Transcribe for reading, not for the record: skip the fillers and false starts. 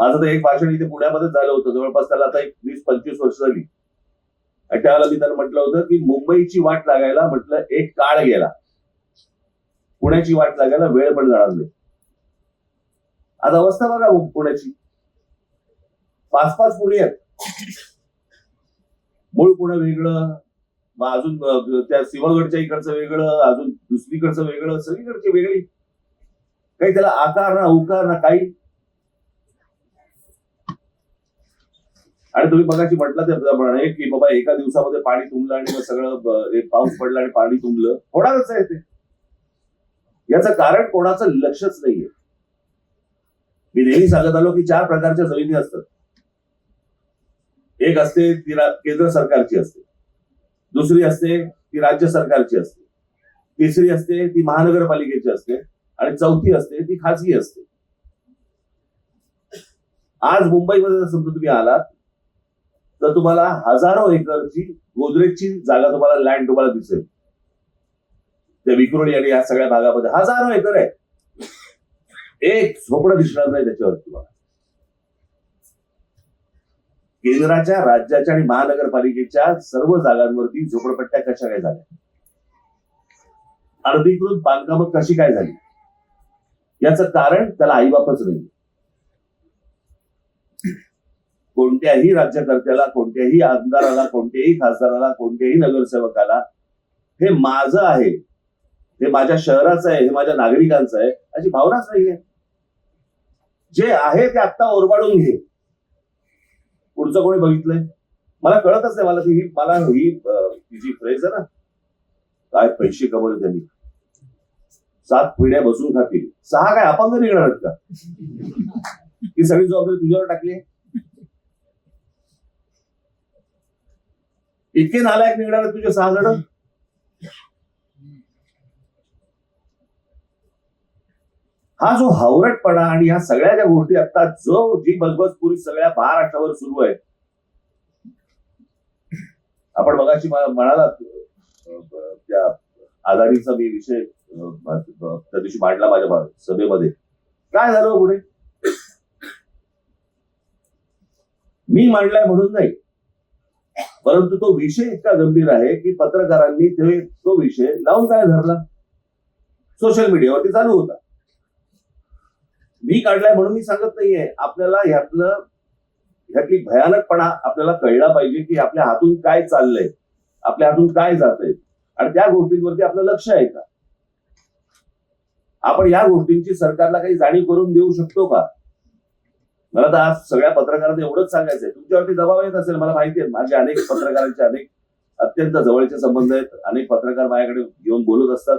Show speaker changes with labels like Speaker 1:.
Speaker 1: माझं तर एक भाषण इथे पुण्यामध्येच झालं होतं, जवळपास त्याला आता एक 20-25 वर्ष झाली. आणि त्यावेळेला मी त्याला म्हटलं होतं की मुंबईची वाट लागायला म्हटलं एक काळ गेला, पुण्याची वाट लागायला वेळ पण जाणार नाही. आज अवस्था बघा पुण्याची, 5-5 पुणे आहेत. मूळ पुणे वेगळं, मग अजून त्या सिंहगडच्या इकडचं वेगळं, अजून दुसरीकडचं वेगळं, सगळीकडची वेगळी. काही त्याला आकार ना उकार ना काही. आणि तुम्ही बघाची म्हटलं त्याप्रमाणे की बाबा एका दिवसामध्ये पाणी तुंबलं आणि मग सगळं पाऊस पडला आणि पाणी तुंबलं, होणारच आहे ते. याचं कारण कोणाचं लक्षच नाहीये. मी नेहमी सांगत आलो की 4 प्रकारच्या जमिनी असतात. एक असते ती केंद्र सरकारची असते, दुसरी असते ती राज्य सरकारची असते, तिसरी असते ती महानगरपालिकेची असते आणि चौथी असते ती खासगी असते. आज मुंबईमध्ये जर समजा तुम्ही आलात तर तुम्हाला हजारो एकरची गोदरेजची जागा, तुम्हाला लँड तुम्हाला दिसेल त्या विक्रोळी आणि या सगळ्या भागामध्ये. हजारो एकर आहे, एक झोपडं दिसणार नाही त्याच्यावर तुम्हाला. केंद्राच्या, राज्याच्या आणि महानगरपालिकेच्या सर्व जागांवरती झोपडपट्ट्या कशा काय झाल्या, अनधिकृत बांधकामं कशी काय झाली, याचं कारण त्याला आईबापच नाही. कोणत्याही राज्यकर्त्याला, कोणत्याही आमदाराला, कोणत्याही खासदाराला, कोणत्याही नगरसेवकाला हे माझं आहे, हे माझ्या शहराचं आहे, हे माझ्या नागरिकांचं आहे अशी भावनाच नाहीये. जे आहे ते आत्ता ओरबाडून घे. पुढचं कोणी बघितलंय मला कळतच नाही. मला ही जी फ्रेज आहे ना, काय पैसे कमवले त्यांनी, 7 पिढ्या बसून खातील, 6 काय अपंग निघणार आहेत का? ही सगळी जबाबदारी तुझ्यावर टाकली. इतके नालायक निघणार आहेत तुझे 6 जण. हा जो हावरटपणा आणि ह्या सगळ्या ज्या गोष्टी आता जी बजबजपुरी सगळ्या महाराष्ट्रावर सुरू आहे. आपण मगाशी म्हणालात त्या आघाडीचा मी विषय त्या दिवशी मांडला माझ्या सभेमध्ये. काय झालं पुढे? मी मांडलाय म्हणून नाही, परंतु तो विषय इतका गंभीर आहे की पत्रकारांनी तो विषय लावून काय धरला, सोशल मीडियावरती चालू होता. मी काढलाय म्हणून मी सांगत नाहीये. आपल्याला ह्यातली भयानकपणा आपल्याला कळला पाहिजे की आपल्या हातून काय चाललंय, आपल्या हातून काय जातंय आणि त्या गोष्टींवरती आपलं लक्ष आहे का? आपण या गोष्टींची सरकारला काही जाणीव करून देऊ शकतो का? मला तर आज सगळ्या पत्रकारांना एवढंच सांगायचंय, तुमच्यावरती दबाव येत असेल मला माहिती आहे. माझे अनेक पत्रकारांचे अनेक अत्यंत जवळचे संबंध आहेत. अनेक पत्रकार माझ्याकडे येऊन बोलत असतात.